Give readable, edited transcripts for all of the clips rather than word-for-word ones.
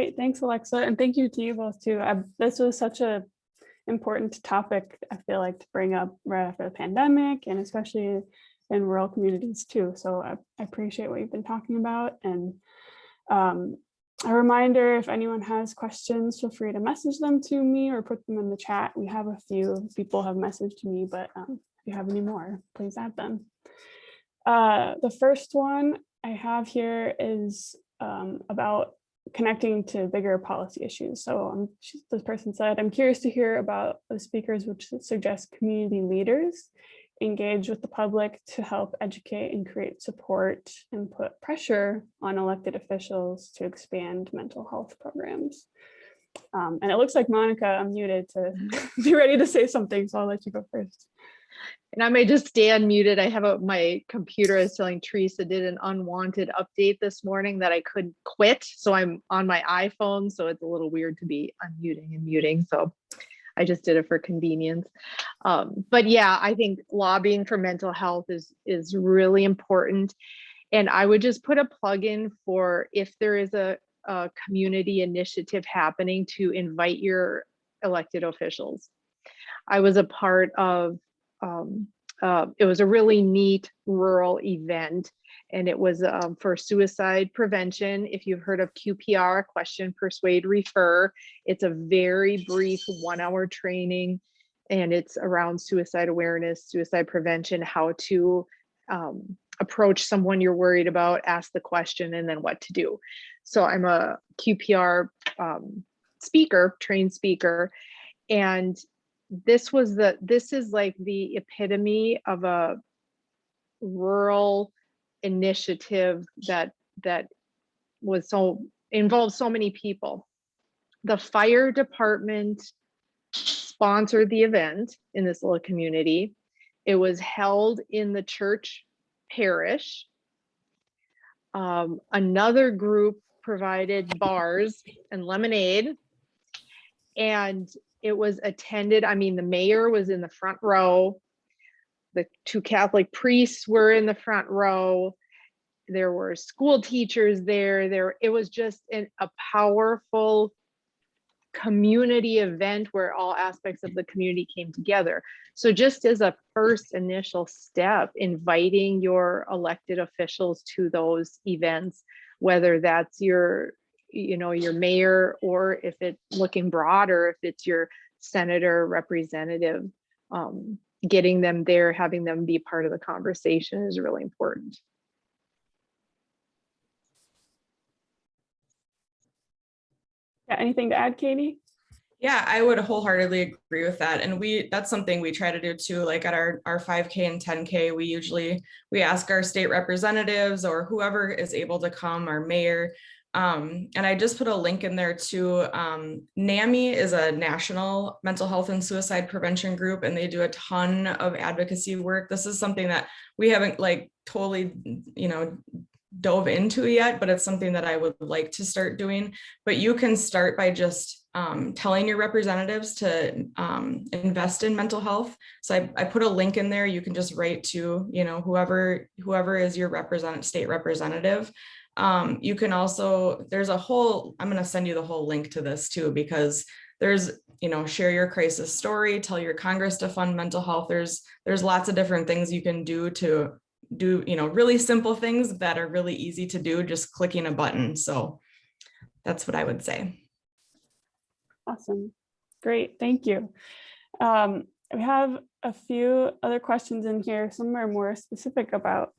Great. Thanks, Alexa. And thank you to you both too. This was such a important topic, I feel like, to bring up right after the pandemic, and especially in rural communities too. So I appreciate what you've been talking about. And a reminder, if anyone has questions, feel free to message them to me or put them in the chat. We have a few people have messaged me, but if you have any more, please add them. The first one I have here is about connecting to bigger policy issues. So this person said, I'm curious to hear about the speakers which suggest community leaders engage with the public to help educate and create support and put pressure on elected officials to expand mental health programs. And it looks like Monica unmuted to be ready to say something, so I'll let you go first. And I may just stay unmuted. I have my computer is telling Teresa did an unwanted update this morning that I couldn't quit. So I'm on my iPhone, so it's a little weird to be unmuting and muting. So I just did it for convenience. But yeah, I think lobbying for mental health is really important. And I would just put a plug in for if there is a community initiative happening to invite your elected officials. I was a part of, it was a really neat rural event, and it was for suicide prevention. If you've heard of QPR, question, persuade, refer, it's a very brief 1-hour training, and it's around suicide awareness, suicide prevention, how to approach someone you're worried about, ask the question, and then what to do. So I'm a QPR speaker, trained speaker, and this is like the epitome of a rural initiative that was involved so many people. The fire department sponsored the event in this little community. It was held in the church parish. Another group provided bars and lemonade, and it was attended. I mean, the mayor was in the front row. The 2 Catholic priests were in the front row. There were school teachers there. It was just a powerful community event where all aspects of the community came together. So just as a first initial step, inviting your elected officials to those events, whether that's your mayor, or if it's looking broader, if it's your senator, representative, getting them there, having them be part of the conversation is really important. Yeah, anything to add, Katie? Yeah, I would wholeheartedly agree with that. And that's something we try to do too. Like at our 5K and 10K, we ask our state representatives or whoever is able to come, our mayor. And I just put a link in there too. NAMI is a national mental health and suicide prevention group, and they do a ton of advocacy work. This is something that we haven't totally, dove into yet, but it's something that I would like to start doing. But you can start by just telling your representatives to invest in mental health. So I put a link in there. You can just write to, whoever is your state representative. You can also, I'm going to send you the whole link to this too, because there's, share your crisis story, tell your Congress to fund mental health. There's lots of different things you can do to do, really simple things that are really easy to do, just clicking a button. So that's what I would say. Awesome. Great. Thank you. We have a few other questions in here. Some are more specific about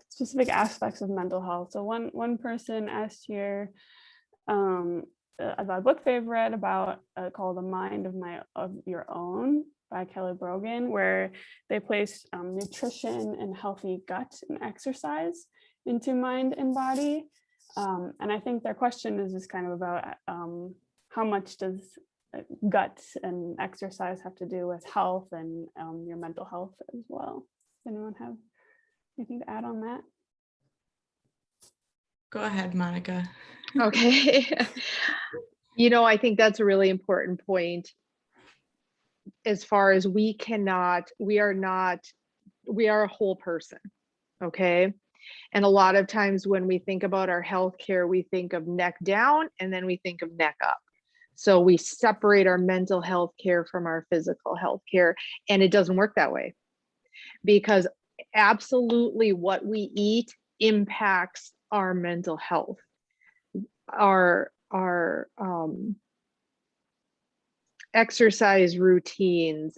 specific aspects of mental health. So one person asked here about a book they've read about called The Mind of Your Own by Kelly Brogan, where they place nutrition and healthy gut and exercise into mind and body. And I think their question is just kind of about how much does gut and exercise have to do with health and your mental health as well. Does anyone have anything to add on that? Go ahead, Monica. Okay. I think that's a really important point. As far as we are a whole person. Okay. And a lot of times when we think about our healthcare, we think of neck down and then we think of neck up. So we separate our mental health care from our physical health care, and it doesn't work that way, because absolutely what we eat impacts our mental health. Our exercise routines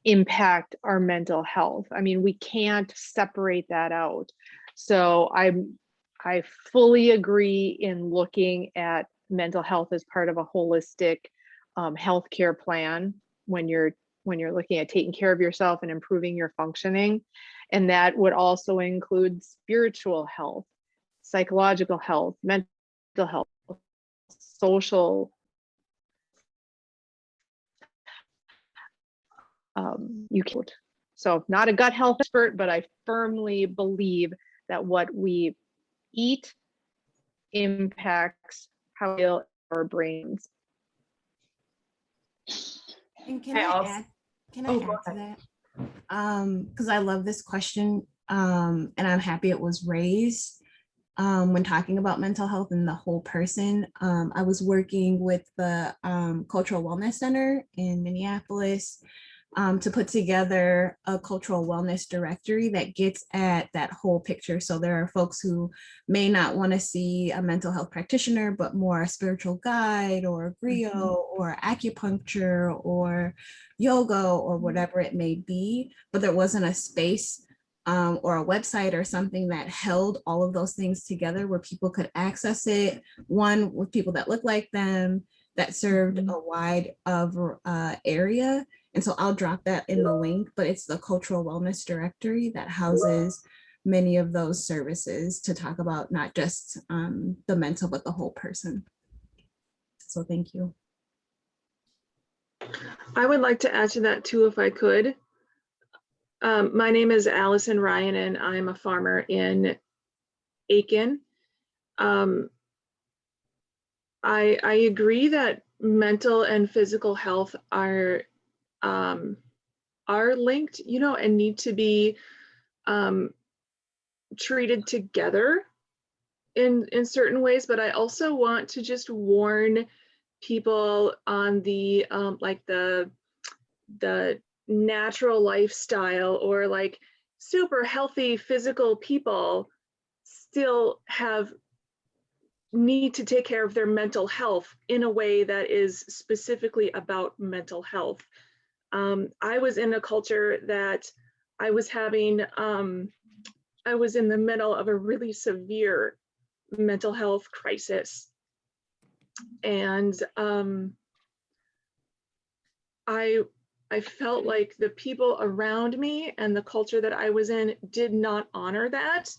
impact our mental health. I mean, we can't separate that out. So I fully agree in looking at mental health as part of a holistic healthcare plan when you're looking at taking care of yourself and improving your functioning. And that would also include spiritual health, psychological health, mental health, social. You can't. So not a gut health expert, but I firmly believe that what we eat impacts how we feel our brains. And can I I also- add, Oh, to go that? Because I love this question, and I'm happy it was raised when talking about mental health and the whole person. I was working with the Cultural Wellness Center in Minneapolis to put together a cultural wellness directory that gets at that whole picture. So there are folks who may not want to see a mental health practitioner, but more a spiritual guide or a griot or acupuncture or yoga or whatever it may be. But there wasn't a space or a website or something that held all of those things together where people could access it. One, with people that look like them, that served a wide of area. And so I'll drop that in the link, but it's the Cultural Wellness Directory that houses many of those services to talk about not just the mental, but the whole person. So thank you. I would like to add to that too, if I could. My name is Allison Ryan, and I'm a farmer in Aiken. I agree that mental and physical health are linked, you know, and need to be treated together in certain ways. But I also want to just warn people on the like the natural lifestyle, or like super healthy physical people still need to take care of their mental health in a way that is specifically about mental health. I was in a culture that I was having, I was in the middle of a really severe mental health crisis. And I felt like the people around me and the culture that I was in did not honor that,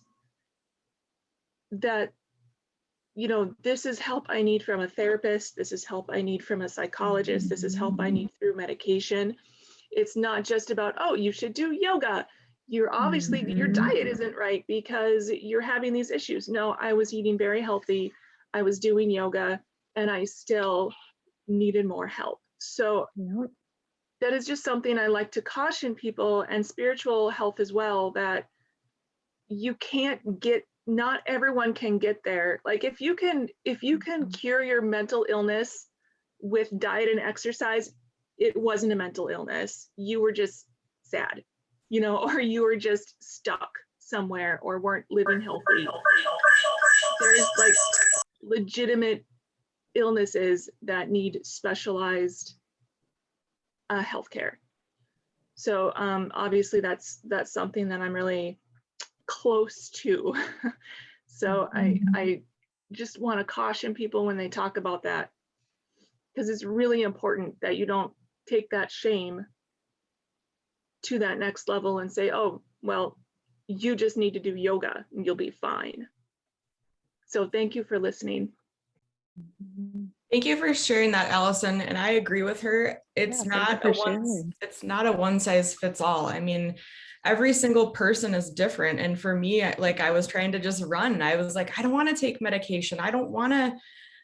you know, this is help I need from a therapist, this is help I need from a psychologist, this is help I need through medication. It's not just about, oh, you should do yoga. You're obviously, your diet isn't right because you're having these issues. No, I was eating very healthy, I was doing yoga, and I still needed more help. So that is just something I like to caution people, and spiritual health as well, that you can't get, not everyone can get there. Like if you can cure your mental illness with diet and exercise, it wasn't a mental illness. You were just sad, you know, or you were just stuck somewhere or weren't living healthy. There's like legitimate illnesses that need specialized healthcare. So obviously that's something that I'm really close to. So I just want to caution people when they talk about that, because it's really important that you don't take that shame to that next level and say, oh, well, you just need to do yoga and you'll be fine. So thank you for listening. Thank you for sharing that, Allison. And I agree with her. It's not a one size fits all. I mean, every single person is different. And for me, like I was trying to just run. I was like, I don't want to take medication. I don't want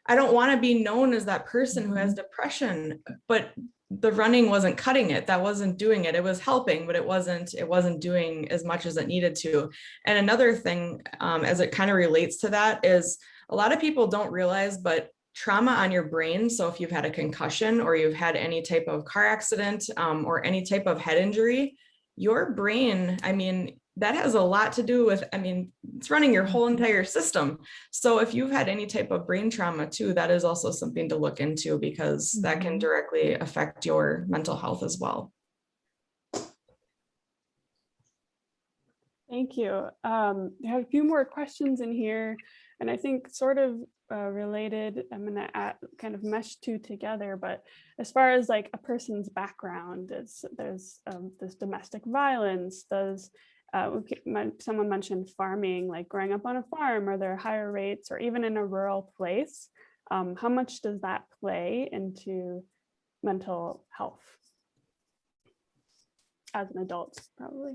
to be known as that person who has depression. But the running wasn't cutting it. That wasn't doing it. It was helping, but it wasn't doing as much as it needed to. And another thing, as it kind of relates to that, is a lot of people don't realize, but trauma on your brain. So if you've had a concussion or you've had any type of car accident, or any type of head injury, your brain, I mean, that has a lot to do with, I mean, it's running your whole entire system. So if you've had any type of brain trauma too, that is also something to look into, because that can directly affect your mental health as well. Thank you. I have a few more questions in here, and I think sort of related. I'm going to kind of mesh two together, but as far as like a person's background, there's this domestic violence, someone mentioned farming, like growing up on a farm, are there higher rates, or even in a rural place? How much does that play into mental health as an adult, probably?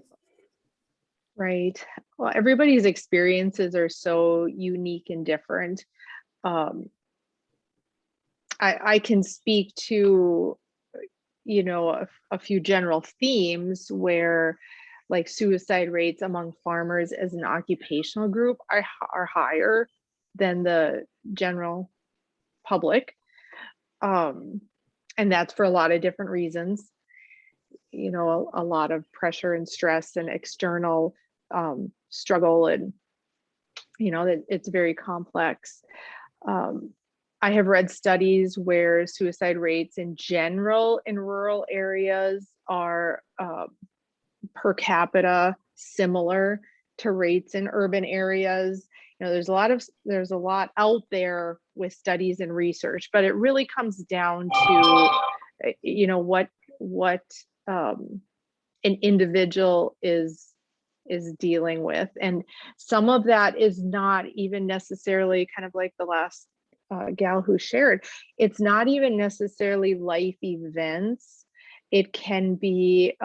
Right. Well, everybody's experiences are so unique and different. I can speak to, you know, a few general themes where, like, suicide rates among farmers as an occupational group are higher than the general public. And that's for a lot of different reasons. You know, a lot of pressure and stress and external struggle, and, you know, that it's very complex. I have read studies where suicide rates in general in rural areas are per capita similar to rates in urban areas. You know, there's a lot out there with studies and research, but it really comes down to, you know, what an individual is dealing with. And some of that is not even necessarily, kind of like the last gal who shared, it's not even necessarily life events. It can be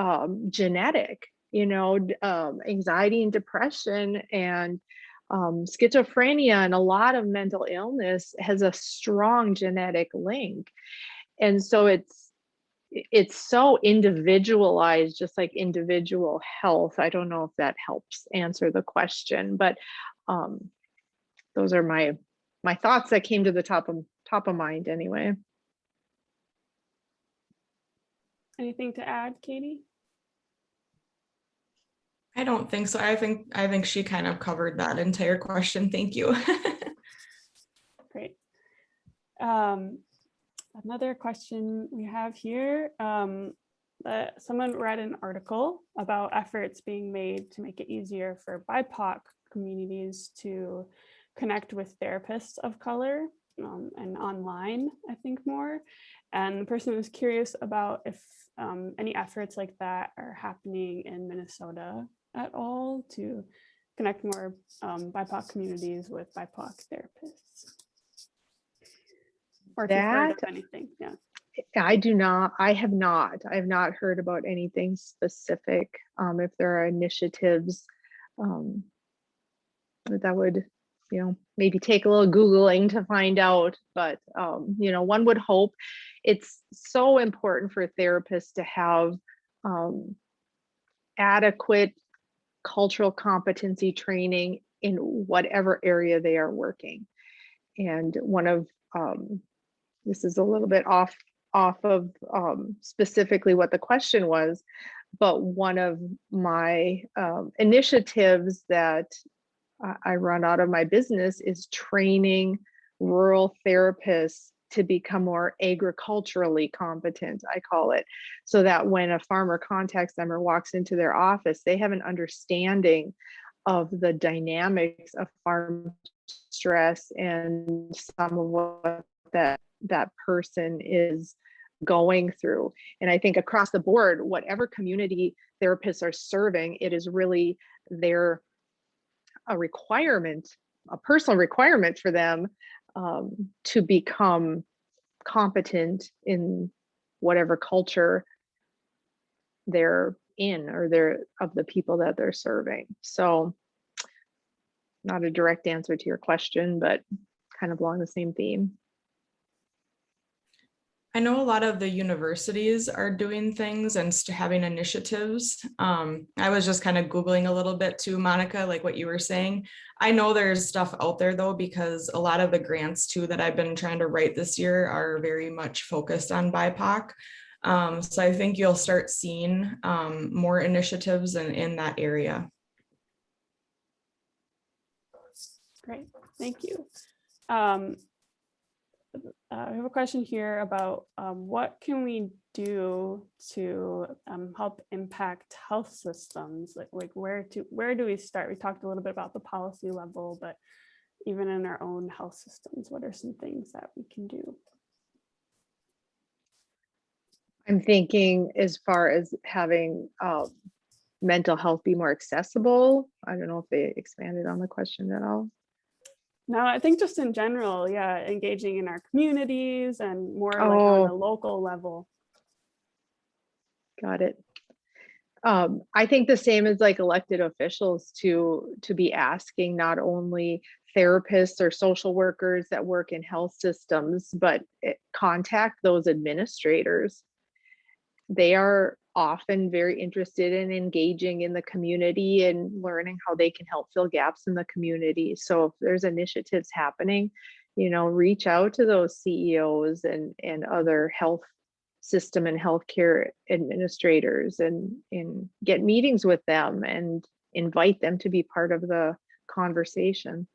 genetic, you know, anxiety and depression and schizophrenia, and a lot of mental illness has a strong genetic link. And so it's so individualized, just like individual health. I don't know if that helps answer the question, but those are my thoughts that came to the top of mind anyway. Anything to add, Katie? I don't think so. I think she kind of covered that entire question. Thank you. Great. Another question we have here, someone read an article about efforts being made to make it easier for BIPOC communities to connect with therapists of color, and online, I think more. And the person was curious about if any efforts like that are happening in Minnesota at all to connect more BIPOC communities with BIPOC therapists. Or if you've heard of anything, yeah. I have not heard about anything specific. If there are initiatives that would, you know, maybe take a little Googling to find out, but you know, one would hope. It's so important for therapists to have adequate cultural competency training in whatever area they are working. And one of this is a little bit off of specifically what the question was, but one of my initiatives that I run out of my business is training rural therapists to become more agriculturally competent, I call it, so that when a farmer contacts them or walks into their office, they have an understanding of the dynamics of farm stress and some of what that person is going through. And I think across the board, whatever community therapists are serving, it is really a requirement, a personal requirement for them to become competent in whatever culture they're in, or they're of the people that they're serving. So not a direct answer to your question, but kind of along the same theme. I know a lot of the universities are doing things and having initiatives. I was just kind of Googling a little bit too, Monica, like what you were saying. I know there's stuff out there though, because a lot of the grants too that I've been trying to write this year are very much focused on BIPOC. So I think you'll start seeing more initiatives in that area. Great, thank you. I have a question here about what can we do to help impact health systems? Like where do we start? We talked a little bit about the policy level, but even in our own health systems, what are some things that we can do? I'm thinking as far as having mental health be more accessible. I don't know if they expanded on the question at all. No, I think just in general, yeah, engaging in our communities and more like on a local level. Got it. I think the same as like elected officials to be asking not only therapists or social workers that work in health systems, but contact those administrators. They are often very interested in engaging in the community and learning how they can help fill gaps in the community. So if there's initiatives happening, reach out to those CEOs and other health system and healthcare administrators and get meetings with them and invite them to be part of the conversation.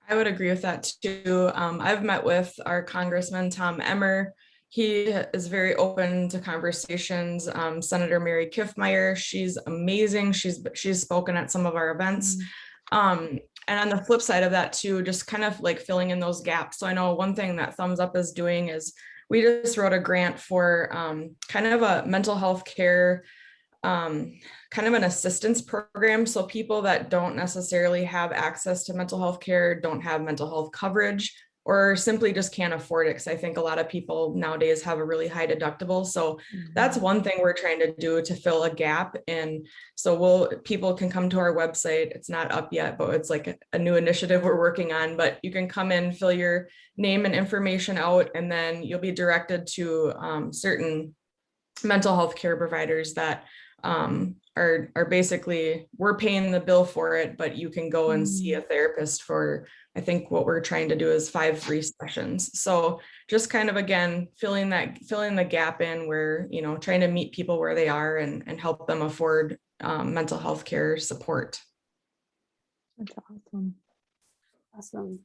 I would agree with that too. I've met with our Congressman Tom Emmer. He is very open to conversations. Senator Mary Kiffmeyer, she's amazing. She's spoken at some of our events. And on the flip side of that too, just kind of like filling in those gaps. So I know one thing that Thumbs Up is doing is we just wrote a grant for kind of a mental health care, kind of an assistance program. So people that don't necessarily have access to mental health care, don't have mental health coverage, or simply just can't afford it. Because I think a lot of people nowadays have a really high deductible. So that's one thing we're trying to do to fill a gap. And so people can come to our website. It's not up yet, but it's like a new initiative we're working on. But you can come in, fill your name and information out, and then you'll be directed to certain mental health care providers that are basically, we're paying the bill for it, but you can go and see a therapist for, I think what we're trying to do is 5 free sessions. So just kind of, again, filling the gap in where, trying to meet people where they are and help them afford mental health care support. That's awesome. Awesome.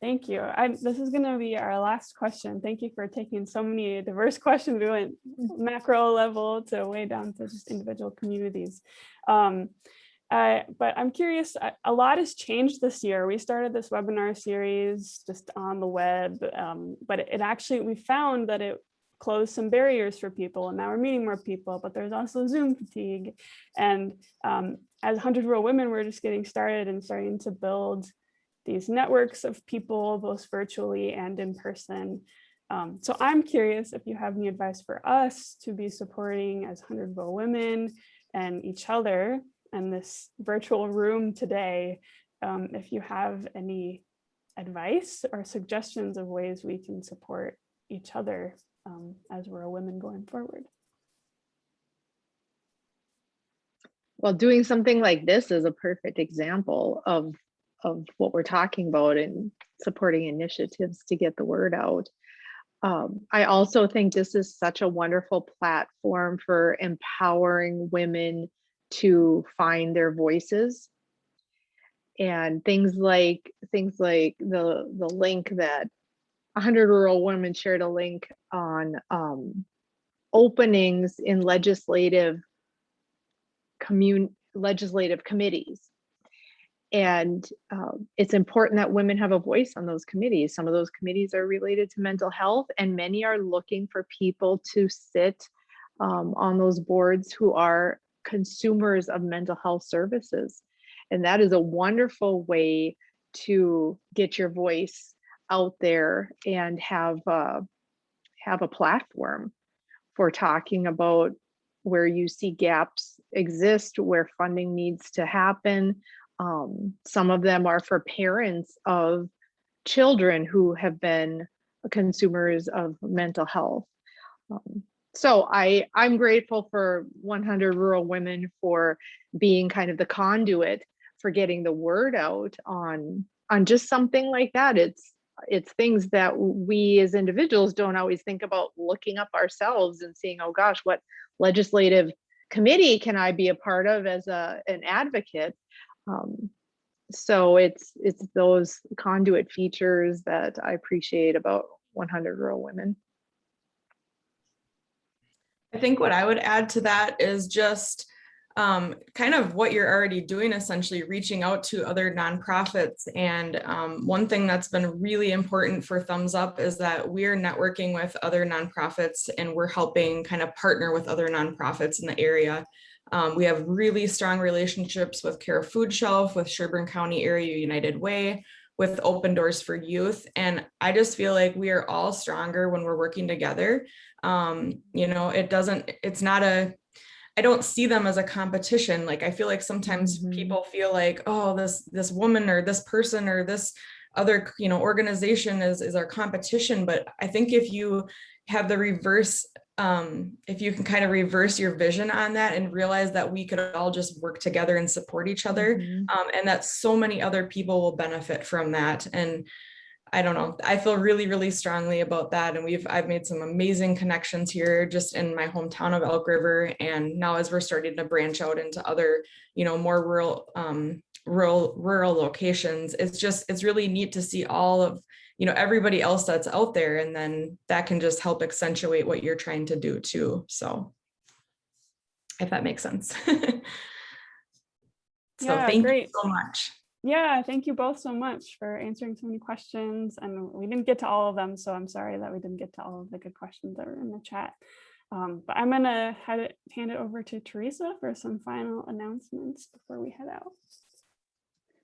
Thank you. This is going to be our last question. Thank you for taking so many diverse questions. We went macro level to way down to just individual communities. But I'm curious, a lot has changed this year. We started this webinar series just on the web, but we found that it closed some barriers for people, and now we're meeting more people, but there's also Zoom fatigue. And as 100 Rural Women, we're just getting started and starting to build these networks of people, both virtually and in person. So I'm curious if you have any advice for us to be supporting as 100 Rural Women and each other and this virtual room today. If you have any advice or suggestions of ways we can support each other as rural women going forward. Well, doing something like this is a perfect example of what we're talking about and supporting initiatives to get the word out. I also think this is such a wonderful platform for empowering women to find their voices, and things like the link that 100 Rural Women shared a link on openings in legislative committees. And it's important that women have a voice on those committees. Some of those committees are related to mental health, and many are looking for people to sit on those boards who are consumers of mental health services. And that is a wonderful way to get your voice out there and have a platform for talking about where you see gaps exist, where funding needs to happen. Some of them are for parents of children who have been consumers of mental health. So I'm grateful for 100 Rural Women for being kind of the conduit for getting the word out on just something like that. It's things that we as individuals don't always think about looking up ourselves and seeing, oh gosh, what legislative committee can I be a part of as an advocate? So it's those conduit features that I appreciate about 100 Rural Women. I think what I would add to that is just kind of what you're already doing, essentially reaching out to other nonprofits. And one thing that's been really important for Thumbs Up is that we're networking with other nonprofits and we're helping kind of partner with other nonprofits in the area. We have really strong relationships with Care Food Shelf, with Sherburne County Area United Way, with Open Doors for Youth. And I just feel like we are all stronger when we're working together. You know, I don't see them as a competition. Like, I feel like sometimes people feel like, oh, this woman or this person or this other, you know, organization is our competition. But I think if you have the reverse, if you can kind of reverse your vision on that and realize that we could all just work together and support each other, and that so many other people will benefit from that. And I don't know, I feel really, really strongly about that. And I've made some amazing connections here just in my hometown of Elk River. And now as we're starting to branch out into other, you know, more rural locations, it's really neat to see all of, you know, everybody else that's out there. And then that can just help accentuate what you're trying to do too. So if that makes sense. So Yeah, thank great. you so much. Yeah, thank you both so much for answering so many questions. And we didn't get to all of them, so I'm sorry that we didn't get to all of the good questions that were in the chat. But I'm gonna hand it over to Teresa for some final announcements before we head out.